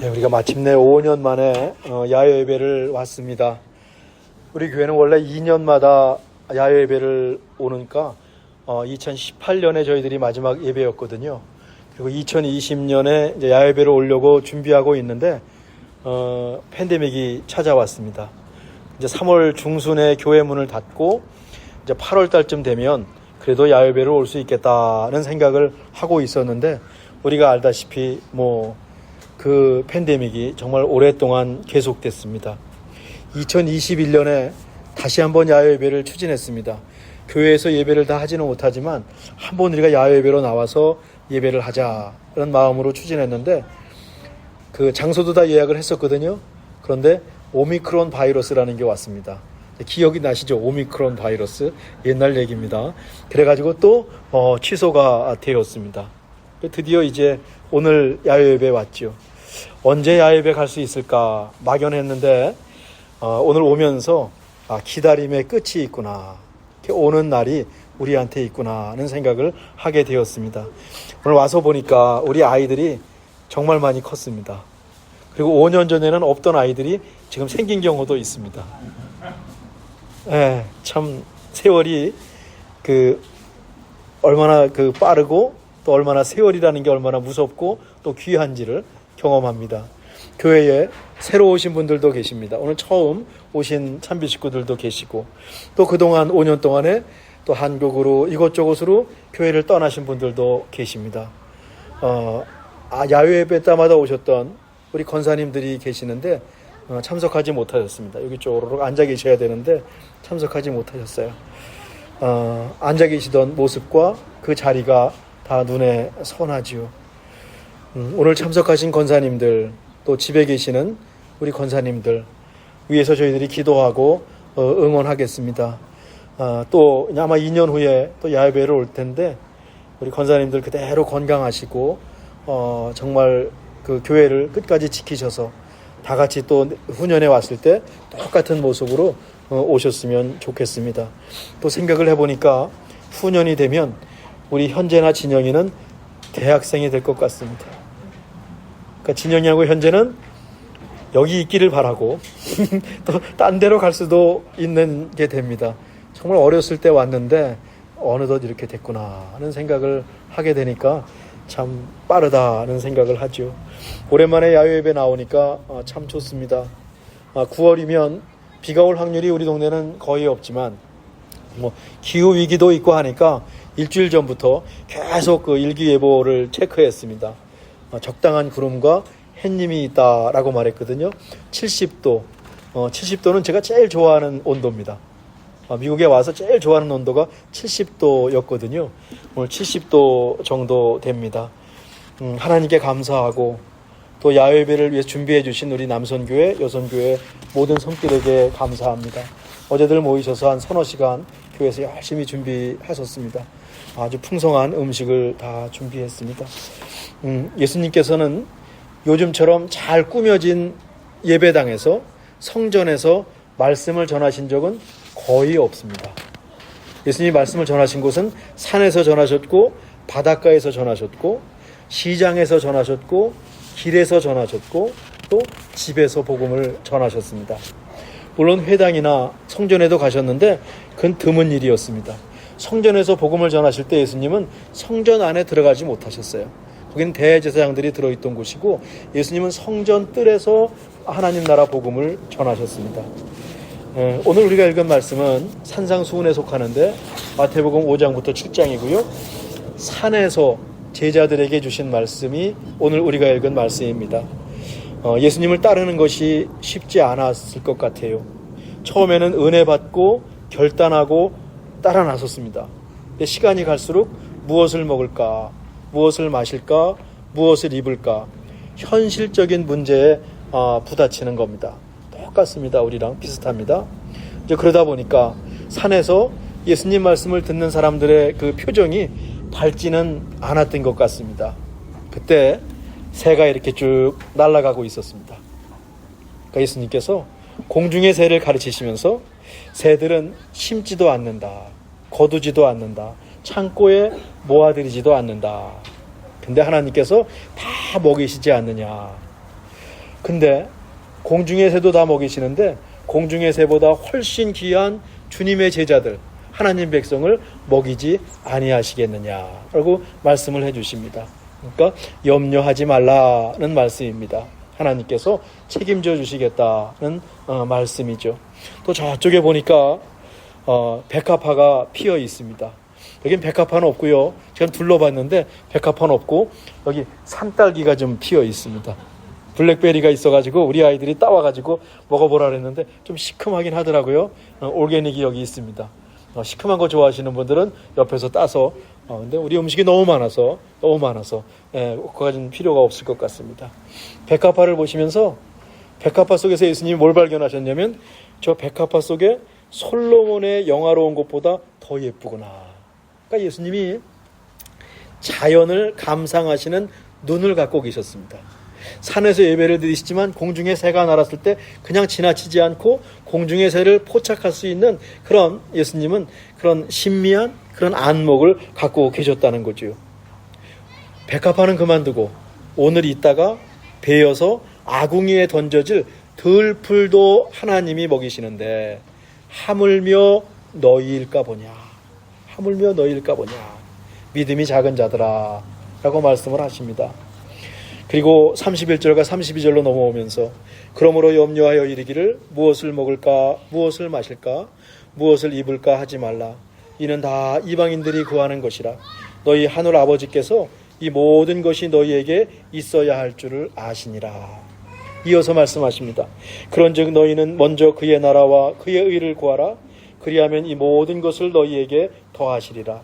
우리가 마침내 5년 만에 야외 예배를 왔습니다. 우리 교회는 원래 2년마다 야외 예배를 오니까 2018년에 저희들이 마지막 예배였거든요. 그리고 2020년에 이제 야외 예배를 오려고 준비하고 있는데 팬데믹이 찾아왔습니다. 이제 3월 중순에 교회 문을 닫고 이제 8월 달쯤 되면 그래도 야외 예배를 올 수 있겠다는 생각을 하고 있었는데, 우리가 알다시피 그 팬데믹이 정말 오랫동안 계속됐습니다. 2021년에 다시 한번 야외 예배를 추진했습니다. 교회에서 예배를 다 하지는 못하지만 한번 우리가 야외 예배로 나와서 예배를 하자는 마음으로 추진했는데, 그 장소도 다 예약을 했었거든요. 그런데 오미크론 바이러스라는 게 왔습니다. 기억이 나시죠? 오미크론 바이러스, 옛날 얘기입니다. 그래가지고 또 취소가 되었습니다. 드디어 이제 오늘 야외 예배 왔죠. 언제 야외 예배 갈 수 있을까 막연했는데 오늘 오면서 기다림의 끝이 있구나, 오는 날이 우리한테 있구나 하는 생각을 하게 되었습니다. 오늘 와서 보니까 우리 아이들이 정말 많이 컸습니다. 그리고 5년 전에는 없던 아이들이 지금 생긴 경우도 있습니다. 참 세월이 얼마나 빠르고 또 얼마나 세월이라는 게 얼마나 무섭고 또 귀한지를 경험합니다. 교회에 새로 오신 분들도 계십니다. 오늘 처음 오신 참비 식구들도 계시고, 또 그동안 5년 동안에 또 한국으로 이곳저곳으로 교회를 떠나신 분들도 계십니다. 야외 예배 때마다 오셨던 우리 권사님들이 계시는데 참석하지 못하셨습니다. 여기 쪼르륵 앉아 계셔야 되는데 참석하지 못하셨어요. 앉아 계시던 모습과 그 자리가 다 눈에 선하지요. 오늘 참석하신 권사님들, 또 집에 계시는 우리 권사님들 위해서 저희들이 기도하고 응원하겠습니다. 또 아마 2년 후에 또 야외를 올 텐데 우리 권사님들 그대로 건강하시고 정말 그 교회를 끝까지 지키셔서 다 같이 또 후년에 왔을 때 똑같은 모습으로 오셨으면 좋겠습니다. 또 생각을 해보니까 후년이 되면 우리 현재나 진영이는 대학생이 될 것 같습니다. 그러니까 진영이하고 현재는 여기 있기를 바라고 또 딴 데로 갈 수도 있는 게 됩니다. 정말 어렸을 때 왔는데 어느덧 이렇게 됐구나 하는 생각을 하게 되니까 참 빠르다는 생각을 하죠. 오랜만에 야외 예배 나오니까 참 좋습니다. 9월이면 비가 올 확률이 우리 동네는 거의 없지만 기후 위기도 있고 하니까 일주일 전부터 계속 그 일기예보를 체크했습니다. 적당한 구름과 햇님이 있다라고 말했거든요. 70도, 70도는 제가 제일 좋아하는 온도입니다. 미국에 와서 제일 좋아하는 온도가 70도였거든요. 오늘 70도 정도 됩니다. 하나님께 감사하고 또 야외 예배를 위해 준비해 주신 우리 남선교회, 여선교회 모든 성길에게 감사합니다. 어제들 모이셔서 한 서너 시간 교회에서 열심히 준비하셨습니다. 아주 풍성한 음식을 다 준비했습니다. 예수님께서는 요즘처럼 잘 꾸며진 예배당에서, 성전에서 말씀을 전하신 적은 거의 없습니다. 예수님이 말씀을 전하신 곳은 산에서 전하셨고, 바닷가에서 전하셨고, 시장에서 전하셨고, 길에서 전하셨고, 또 집에서 복음을 전하셨습니다. 물론 회당이나 성전에도 가셨는데 그건 드문 일이었습니다. 성전에서 복음을 전하실 때 예수님은 성전 안에 들어가지 못하셨어요. 거기는 대제사장들이 들어있던 곳이고, 예수님은 성전 뜰에서 하나님 나라 복음을 전하셨습니다. 오늘 우리가 읽은 말씀은 산상수훈에 속하는데 마태복음 5장부터 7장이고요. 산에서 제자들에게 주신 말씀이 오늘 우리가 읽은 말씀입니다. 예수님을 따르는 것이 쉽지 않았을 것 같아요. 처음에는 은혜 받고 결단하고 따라 나섰습니다. 근데 시간이 갈수록 무엇을 먹을까, 무엇을 마실까, 무엇을 입을까, 현실적인 문제에 부딪히는 겁니다. 똑같습니다. 우리랑 비슷합니다. 이제 그러다 보니까 산에서 예수님 말씀을 듣는 사람들의 그 표정이 밝지는 않았던 것 같습니다. 그때 새가 이렇게 쭉 날아가고 있었습니다. 그러니까 예수님께서 공중의 새를 가르치시면서 새들은 심지도 않는다, 거두지도 않는다, 창고에 모아들이지도 않는다. 근데 하나님께서 다 먹이시지 않느냐. 근데 공중의 새도 다 먹이시는데 공중의 새보다 훨씬 귀한 주님의 제자들, 하나님 백성을 먹이지 아니하시겠느냐라고 말씀을 해주십니다. 그러니까 염려하지 말라는 말씀입니다. 하나님께서 책임져 주시겠다는 말씀이죠. 또 저쪽에 보니까 백합화가 피어 있습니다. 여긴 백합화는 없고요. 제가 둘러봤는데 백합화는 없고 여기 산딸기가 좀 피어 있습니다. 블랙베리가 있어가지고 우리 아이들이 따와가지고 먹어보라 그랬는데 좀 시큼하긴 하더라고요. 올게닉이 여기 있습니다. 시큼한 거 좋아하시는 분들은 옆에서 따서 근데 우리 음식이 너무 많아서 그거 가진 필요가 없을 것 같습니다. 백합화를 보시면서 백합화 속에서 예수님이 뭘 발견하셨냐면 저 백합화 속에 솔로몬의 영화로운 것보다 더 예쁘구나. 그러니까 예수님이 자연을 감상하시는 눈을 갖고 계셨습니다. 산에서 예배를 드리시지만 공중에 새가 날았을 때 그냥 지나치지 않고 공중의 새를 포착할 수 있는 그런 예수님은 그런 신미한 그런 안목을 갖고 계셨다는 거죠. 백합화는 그만두고 오늘 있다가 베어서 아궁이에 던져질 들풀도 하나님이 먹이시는데 하물며 너희일까 보냐. 하물며 너희일까 보냐. 믿음이 작은 자들아 라고 말씀을 하십니다. 그리고 31절과 32절로 넘어오면서 그러므로 염려하여 이르기를 무엇을 먹을까 무엇을 마실까 무엇을 입을까 하지 말라. 이는 다 이방인들이 구하는 것이라. 너희 하늘 아버지께서 이 모든 것이 너희에게 있어야 할 줄을 아시니라. 이어서 말씀하십니다. 그런즉 너희는 먼저 그의 나라와 그의 의를 구하라. 그리하면 이 모든 것을 너희에게 더하시리라.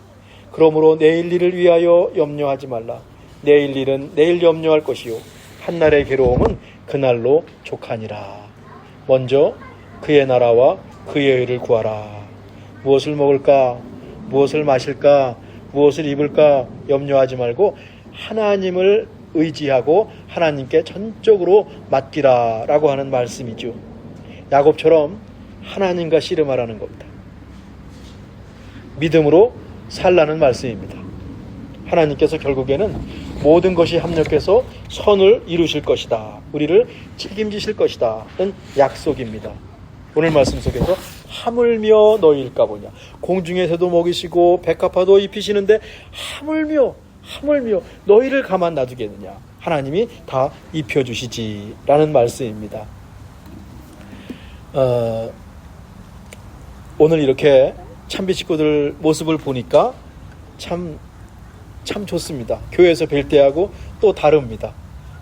그러므로 내일 일을 위하여 염려하지 말라. 내일 일은 내일 염려할 것이요 한날의 괴로움은 그날로 족하니라. 먼저 그의 나라와 그의 의를 구하라. 무엇을 먹을까 무엇을 마실까 무엇을 입을까 염려하지 말고 하나님을 의지하고 하나님께 전적으로 맡기라 라고 하는 말씀이죠. 야곱처럼 하나님과 씨름하라는 겁니다. 믿음으로 살라는 말씀입니다. 하나님께서 결국에는 모든 것이 합력해서 선을 이루실 것이다. 우리를 책임지실 것이다. 는 약속입니다. 오늘 말씀 속에서 하물며 너희일까 보냐. 공중에서도 먹이시고 백합화도 입히시는데 하물며 너희를 가만 놔두겠느냐. 하나님이 다 입혀주시지 라는 말씀입니다. 오늘 이렇게 참비 식구들 모습을 보니까 참 좋습니다. 교회에서 뵐 때하고 또 다릅니다.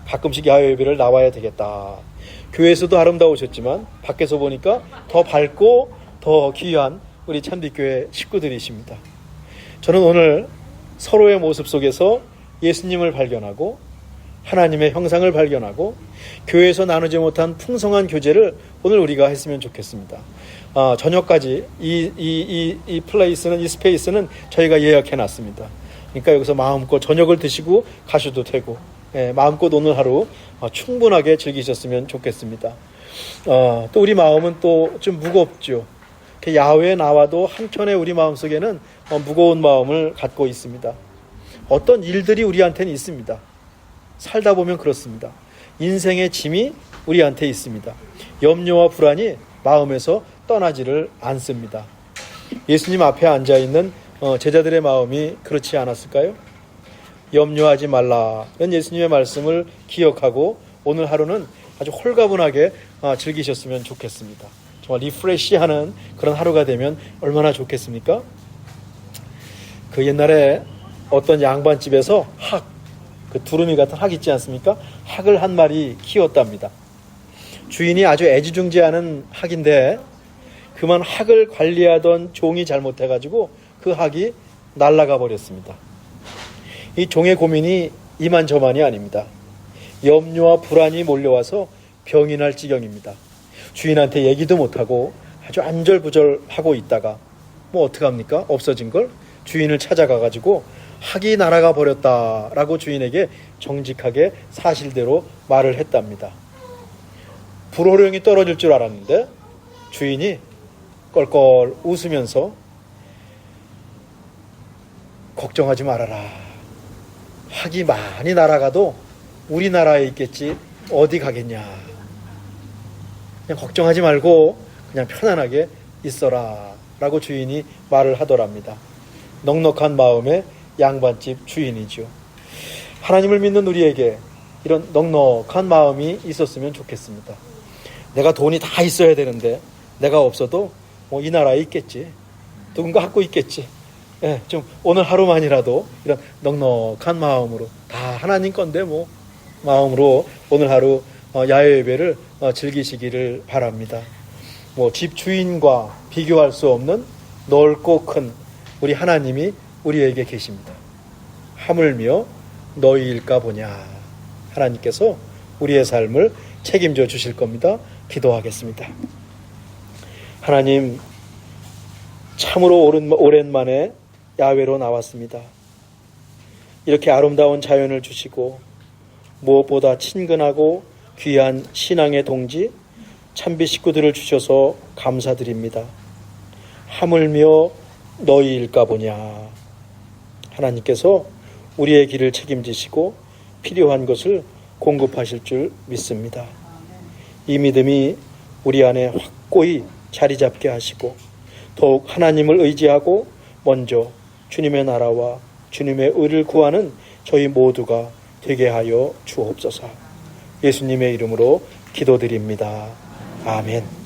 가끔씩 야외 예배를 나와야 되겠다. 교회에서도 아름다우셨지만 밖에서 보니까 더 밝고 더 귀한 우리 참비교회 식구들이십니다. 저는 오늘 서로의 모습 속에서 예수님을 발견하고 하나님의 형상을 발견하고 교회에서 나누지 못한 풍성한 교제를 오늘 우리가 했으면 좋겠습니다. 저녁까지 이 플레이스는 이 스페이스는 저희가 예약해 놨습니다. 그러니까 여기서 마음껏 저녁을 드시고 가셔도 되고 마음껏 오늘 하루 충분하게 즐기셨으면 좋겠습니다. 또 우리 마음은 또 좀 무겁죠. 야외에 나와도 한켠에 우리 마음속에는 무거운 마음을 갖고 있습니다. 어떤 일들이 우리한테는 있습니다. 살다 보면 그렇습니다. 인생의 짐이 우리한테 있습니다. 염려와 불안이 마음에서 떠나지를 않습니다. 예수님 앞에 앉아있는 제자들의 마음이 그렇지 않았을까요? 염려하지 말라는 예수님의 말씀을 기억하고 오늘 하루는 아주 홀가분하게 즐기셨으면 좋겠습니다. 정말 리프레시하는 그런 하루가 되면 얼마나 좋겠습니까? 그 옛날에 어떤 양반집에서 그 두루미 같은 학 있지 않습니까? 학을 한 마리 키웠답니다. 주인이 아주 애지중지하는 학인데 그만 학을 관리하던 종이 잘못해가지고 그 학이 날아가 버렸습니다. 이 종의 고민이 이만저만이 아닙니다. 염려와 불안이 몰려와서 병이 날 지경입니다. 주인한테 얘기도 못하고 아주 안절부절하고 있다가 어떡합니까? 없어진 걸 주인을 찾아가가지고 학이 날아가 버렸다라고 주인에게 정직하게 사실대로 말을 했답니다. 불호령이 떨어질 줄 알았는데 주인이 껄껄 웃으면서 걱정하지 말아라. 학이 많이 날아가도 우리나라에 있겠지 어디 가겠냐. 그냥 걱정하지 말고 그냥 편안하게 있어라 라고 주인이 말을 하더랍니다. 넉넉한 마음의 양반집 주인이죠. 하나님을 믿는 우리에게 이런 넉넉한 마음이 있었으면 좋겠습니다. 내가 돈이 다 있어야 되는데 내가 없어도 뭐 이 나라에 있겠지. 누군가 갖고 있겠지. 예, 좀 오늘 하루만이라도 이런 넉넉한 마음으로 다 하나님 건데 뭐 마음으로 오늘 하루 야외 예배를 즐기시기를 바랍니다. 뭐 집 주인과 비교할 수 없는 넓고 큰 우리 하나님이 우리에게 계십니다. 하물며 너희일까 보냐. 하나님께서 우리의 삶을 책임져 주실 겁니다. 기도하겠습니다. 하나님, 참으로 오랜만에 야외로 나왔습니다. 이렇게 아름다운 자연을 주시고 무엇보다 친근하고 귀한 신앙의 동지 참비 식구들을 주셔서 감사드립니다. 하물며 너희일까 보냐. 하나님께서 우리의 길을 책임지시고 필요한 것을 공급하실 줄 믿습니다. 이 믿음이 우리 안에 확고히 자리 잡게 하시고 더욱 하나님을 의지하고 먼저 주님의 나라와 주님의 의를 구하는 저희 모두가 되게 하여 주옵소서. 예수님의 이름으로 기도드립니다. 아멘.